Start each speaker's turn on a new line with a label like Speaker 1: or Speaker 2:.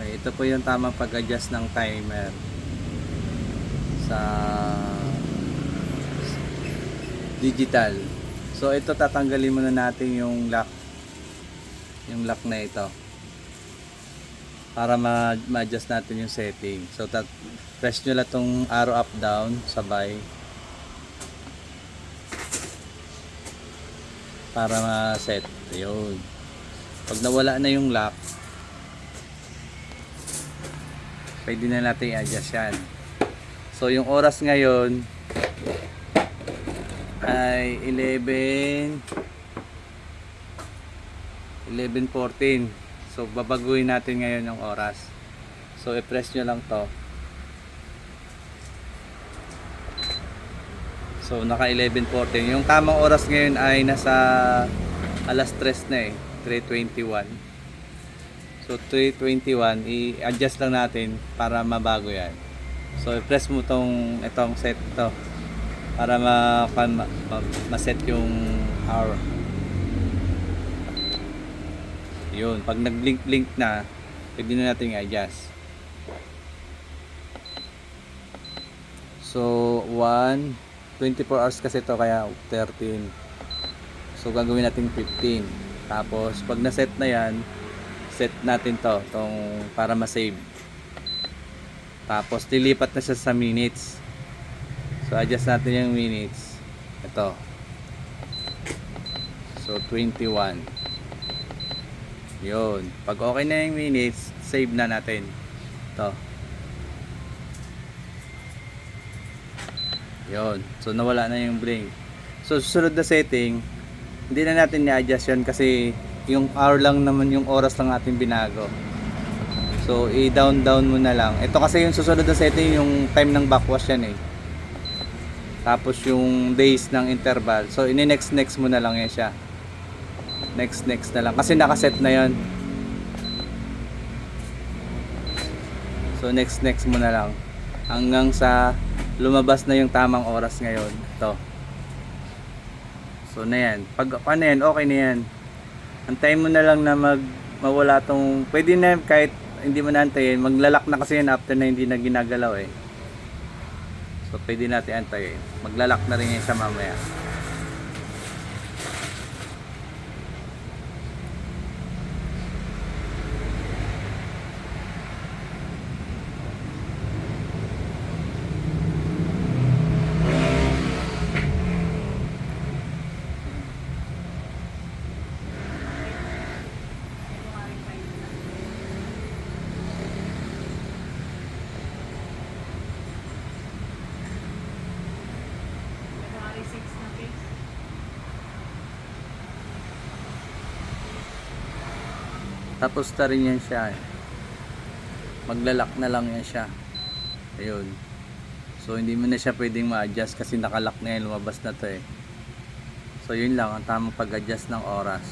Speaker 1: Okay, ito po yung tamang pag-adjust ng timer sa digital. So ito tatanggalin muna natin yung lock na ito para ma-adjust natin yung setting. So press nyo lang tong arrow up down sabay para ma-set. Ayun. Pag nawala na yung lock, pwede na natin i-adjust yan. So yung oras ngayon ay 11:14. So babaguhin natin ngayon yung oras. So i-press nyo lang to. So naka 11:14. Yung tamang oras ngayon ay nasa alas 3 na eh, 3:21. So 3:21, i-adjust lang natin para mabago yan. So i-press mo itong set to para ma-set yung hour. Yun, pag nag-blink na, pwede na natin i-adjust. So 24 hours kasi ito, kaya 13. So gagawin natin 15. Tapos pag na-set na yan, set natin tong para ma-save. Tapos lilipat na siya sa minutes. So adjust natin yung minutes. Ito. So 21. Yun. Pag okay na yung minutes, save na natin. Ito. Yun. So nawala na yung blink. So susunod na setting, hindi na natin i-adjust yun kasi yung hour lang naman, yung oras lang natin binago. So i-down mo na lang. Ito kasi yung susunod na setting, yung time ng backwash yan eh. Tapos yung days ng interval. So ini-next mo na lang yan siya. Next na lang kasi nakaset na yon. So next mo na lang hanggang sa lumabas na yung tamang oras ngayon. Ito. So na yan. Pag ano yan, okay na yan. Antayin mo na lang na mawala tong, pwede na kahit hindi mo naantayin, maglalak na kasi yan after na hindi na ginagalaw eh. So pwede natin antayin. Maglalak na rin yan siya mamaya. Tapos ta rin yan siya. Maglalak na lang yan siya. Ayun. So hindi mo na siya pwedeng ma-adjust kasi nakalock na yan, lumabas na to eh. So yun lang ang tamang pag-adjust ng oras.